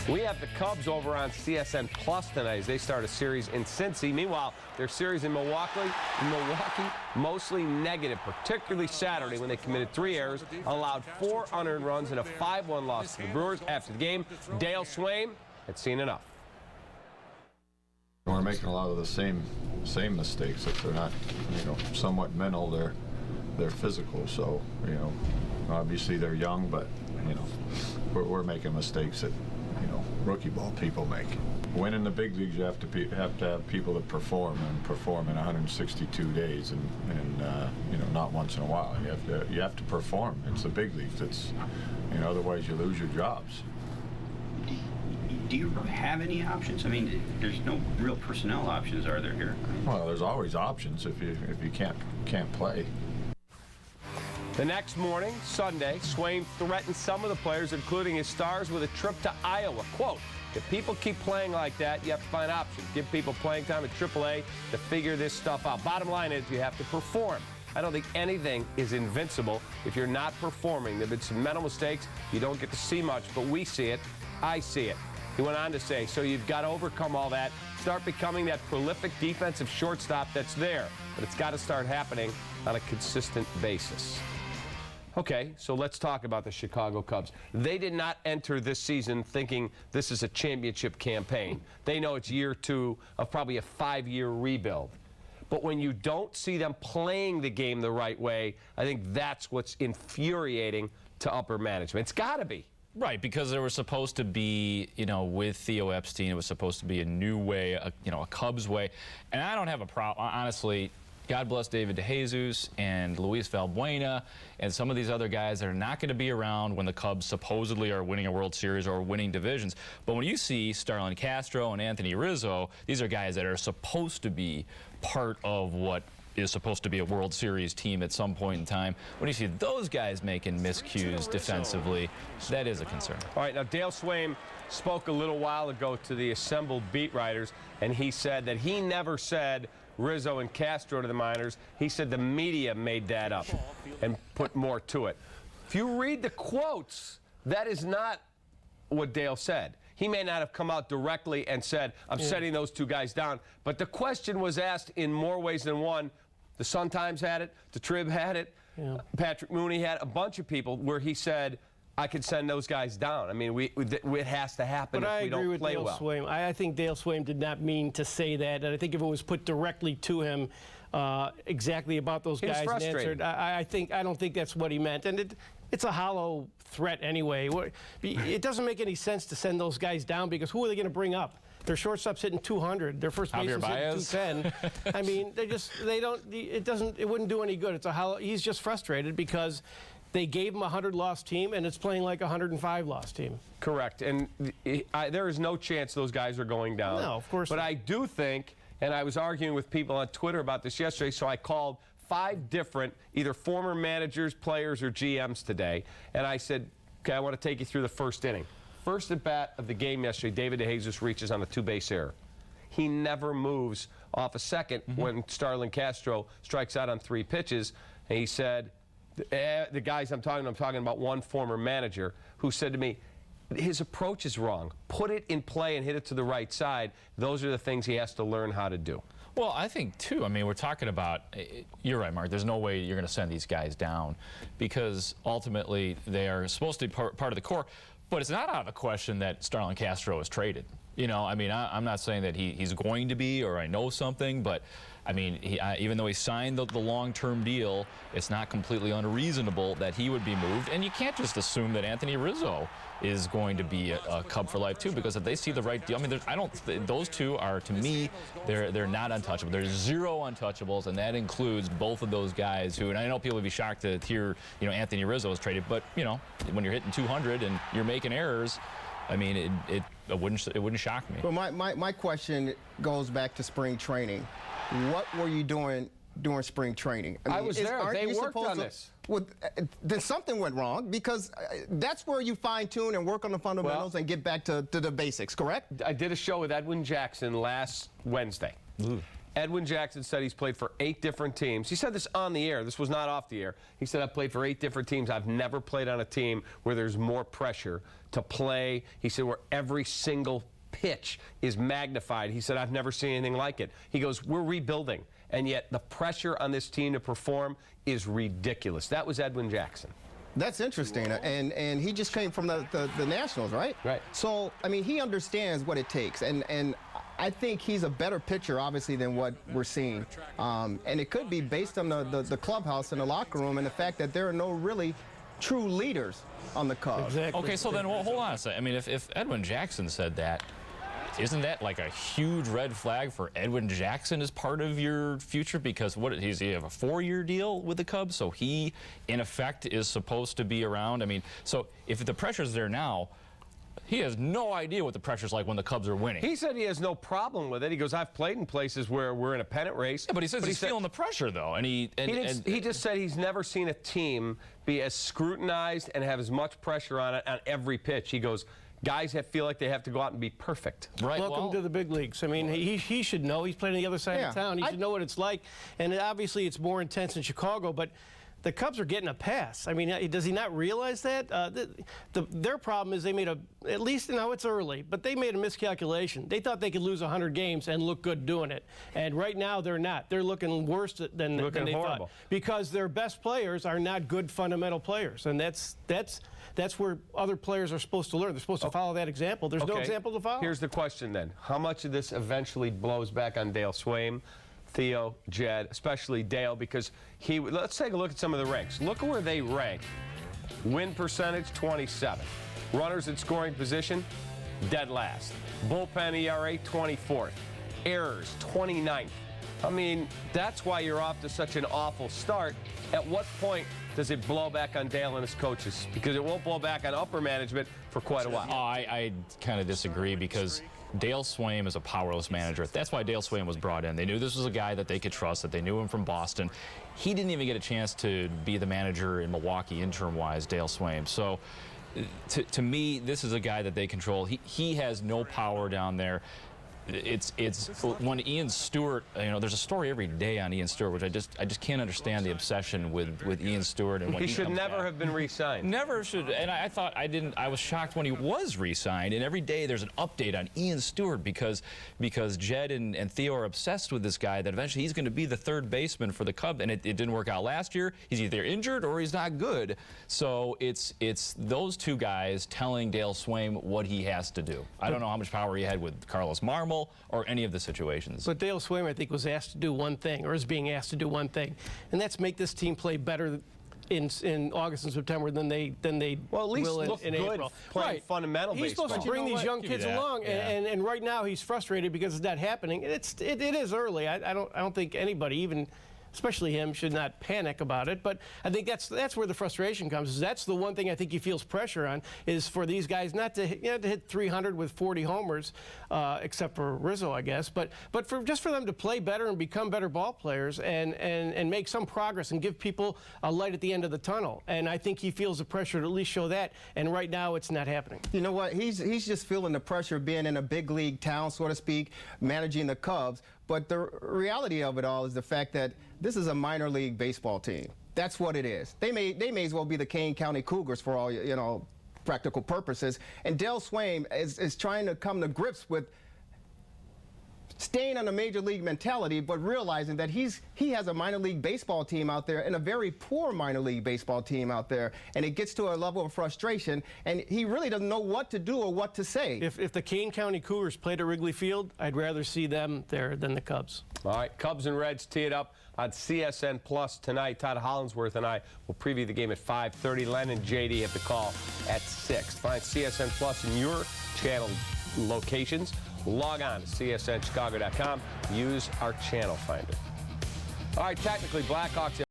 We have the Cubs over on CSN Plus tonight as they start a series in Cincy. Meanwhile, their series in Milwaukee, mostly negative, particularly Saturday when they committed 3 errors, allowed 4 unearned runs, and a 5-1 loss to the Brewers. After the game, Dale Swaim had seen enough. We're making a lot of the same mistakes. If they're not, somewhat mental, they're physical. So, obviously they're young, but we're making mistakes that rookie ball people make. Winning the big leagues, you have to have people that perform in 162 days, and not once in a while. You have to perform. It's the big leagues. Otherwise you lose your jobs. Do you have any options? I mean, there's no real personnel options, are there here? Well, there's always options if you can't play. The next morning, Sunday, Swaim threatened some of the players, including his stars, with a trip to Iowa. Quote, if people keep playing like that, you have to find options. Give people playing time at AAA to figure this stuff out. Bottom line is you have to perform. I don't think anything is invincible if you're not performing. There have been some mental mistakes. You don't get to see much, but we see it. I see it. He went on to say, so you've got to overcome all that, start becoming that prolific defensive shortstop that's there. But it's got to start happening on a consistent basis. Okay, so let's talk about the Chicago Cubs. They did not enter this season thinking this is a championship campaign. They know it's year 2 of probably a 5-year rebuild. But when you don't see them playing the game the right way, I think that's what's infuriating to upper management. It's got to be. Right, because there was supposed to be, with Theo Epstein, it was supposed to be a new way, a Cubs way. And I don't have a problem, honestly. God bless David DeJesus and Luis Valbuena and some of these other guys that are not going to be around when the Cubs supposedly are winning a World Series or winning divisions. But when you see Starlin Castro and Anthony Rizzo, these are guys that are supposed to be part of what is supposed to be a World Series team at some point in time. When you see those guys making miscues defensively, that is a concern. All right, now Dale Swaim spoke a little while ago to the assembled beat writers, and he said that he never said Rizzo and Castro to the minors. He said the media made that up and put more to it. If you read the quotes, that is not what Dale said. He may not have come out directly and said, I'm setting those 2 guys down, but the question was asked in more ways than one. The Sun-Times had it, the Trib had it, Patrick Mooney had a bunch of people where he said, I could send those guys down. I mean, it has to happen if we don't play well. But I agree with Dale Swaim. I think Dale Swaim did not mean to say that, and I think if it was put directly to him exactly about those guys and answered, I don't think that's what he meant. And it's a hollow threat anyway. It doesn't make any sense to send those guys down because who are they going to bring up? Their shortstop's hitting 200. Their first baseman's hitting 210. I mean, it wouldn't do any good. It's a hollow. He's just frustrated because they gave him a 100-loss team, and it's playing like a 105-loss team. Correct. And there is no chance those guys are going down. No, of course not. But I do think, and I was arguing with people on Twitter about this yesterday, so I called 5 different either former managers, players, or GMs today, and I said, okay, I want to take you through the first inning. First at bat of the game yesterday, David DeJesus reaches on a 2-base error. He never moves off a second when Starlin Castro strikes out on 3 pitches. And he said, the guys I'm talking about one former manager who said to me, his approach is wrong. Put it in play and hit it to the right side. Those are the things he has to learn how to do. Well, I think, too, I mean, we're talking about, you're right, Mark, there's no way you're going to send these guys down because ultimately they are supposed to be part of the core. But it's not out of the question that Starlin Castro is traded. I mean, I'm not saying that he's going to be or I know something, but, I mean, even though he signed the long-term deal, it's not completely unreasonable that he would be moved. And you can't just assume that Anthony Rizzo is going to be a Cub for life, too, because if they see the right deal, I mean, those 2 are, to me, they're not untouchable. There's 0 untouchables, and that includes both of those guys who, and I know people would be shocked to hear, Anthony Rizzo is traded, but, when you're hitting 200 and you're making errors, I mean, it wouldn't shock me. Well, my question goes back to spring training. What were you doing during spring training? I was there. They worked on this. Then something went wrong because that's where you fine-tune and work on the fundamentals and get back to the basics, correct? I did a show with Edwin Jackson last Wednesday. Edwin Jackson said he's played for 8 different teams. He said this on the air. This was not off the air. He said, I've played for 8 different teams. I've never played on a team where there's more pressure to play. He said, where every single pitch is magnified. He said, I've never seen anything like it. He goes, we're rebuilding, and yet the pressure on this team to perform is ridiculous. That was Edwin Jackson. That's interesting, and he just came from the Nationals, right? Right. So, I mean, he understands what it takes, and I think he's a better pitcher, obviously, than what we're seeing. And it could be based on the clubhouse and the locker room and the fact that there are no really true leaders on the Cubs. Exactly. Okay, so then, well, hold on a second. I mean, if Edwin Jackson said that, isn't that like a huge red flag for Edwin Jackson as part of your future? Because he have a 4-year deal with the Cubs, so he, in effect, is supposed to be around. I mean, so if the pressure's there now, he has no idea what the pressure's like when the Cubs are winning. He said he has no problem with it. He goes, I've played in places where we're in a pennant race. Yeah, but he says he's feeling the pressure, though. And he just said he's never seen a team be as scrutinized and have as much pressure on it on every pitch. He goes, guys feel like they have to go out and be perfect. Right. Welcome to the big leagues. I mean, he should know. He's playing on the other side of town. He should know what it's like. And obviously, it's more intense in Chicago, but the Cubs are getting a pass. I mean, does he not realize that? Their problem is they made at least now it's early, but they made a miscalculation. They thought they could lose 100 games and look good doing it. And right now they're not. They're looking worse than they thought. Because their best players are not good fundamental players. And that's where other players are supposed to learn. They're supposed to follow that example. There's no example to follow. Here's the question then. How much of this eventually blows back on Dale Swaim, Theo, Jed, especially Dale, because let's take a look at some of the ranks. Look at where they rank. Win percentage, 27. Runners in scoring position, dead last. Bullpen ERA, 24th. Errors, 29th. I mean, that's why you're off to such an awful start. At what point does it blow back on Dale and his coaches? Because it won't blow back on upper management for quite a while. I kind of disagree, because Dale Swaim is a powerless manager. That's why Dale Swaim was brought in. They knew this was a guy that they could trust, that they knew him from Boston. He didn't even get a chance to be the manager in Milwaukee interim-wise, Dale Swaim. So to me, this is a guy that they control. He has no power down there. It's when Ian Stewart, there's a story every day on Ian Stewart, which I just can't understand the obsession with Ian Stewart and when he should never have been re-signed. Never should. And I thought I was shocked when he was re-signed. And every day there's an update on Ian Stewart because Jed and Theo are obsessed with this guy that eventually he's going to be the third baseman for the Cubs. And it didn't work out last year. He's either injured or he's not good. So it's those two guys telling Dale Swaim what he has to do. I don't know how much power he had with Carlos Marmol or any of the situations. But Dale Swaim, I think, was asked to do one thing, or is being asked to do one thing, and that's make this team play better in August and September than they well, at least will look in good April. Playing fundamental He's baseball. supposed to bring these young kids along, and right now he's frustrated because it's not happening. It is early. I don't think anybody, even especially him, should not panic about it. But I think that's where the frustration comes. That's the one thing I think he feels pressure on, is for these guys not to hit 300 with 40 homers, except for Rizzo, I guess. But just for them to play better and become better ball players and make some progress and give people a light at the end of the tunnel. And I think he feels the pressure to at least show that. And right now it's not happening. You know what? He's just feeling the pressure of being in a big league town, so to speak, managing the Cubs. But the reality of it all is the fact that this is a minor league baseball team. That's what it is. They may as well be the Kane County Cougars for all practical purposes. And Dale Swaim is trying to come to grips with staying on a major league mentality, but realizing that he has a minor league baseball team out there and a very poor minor league baseball team out there, and it gets to a level of frustration, and he really doesn't know what to do or what to say. If the Kane County Cougars played at Wrigley Field, I'd rather see them there than the Cubs. All right, Cubs and Reds tee it up on CSN Plus tonight. Todd Hollinsworth and I will preview the game at 5:30. Len and JD have the call at 6. Find CSN Plus in your channel locations. Log on to csnchicago.com. Use our channel finder. All right, technically, Blackhawks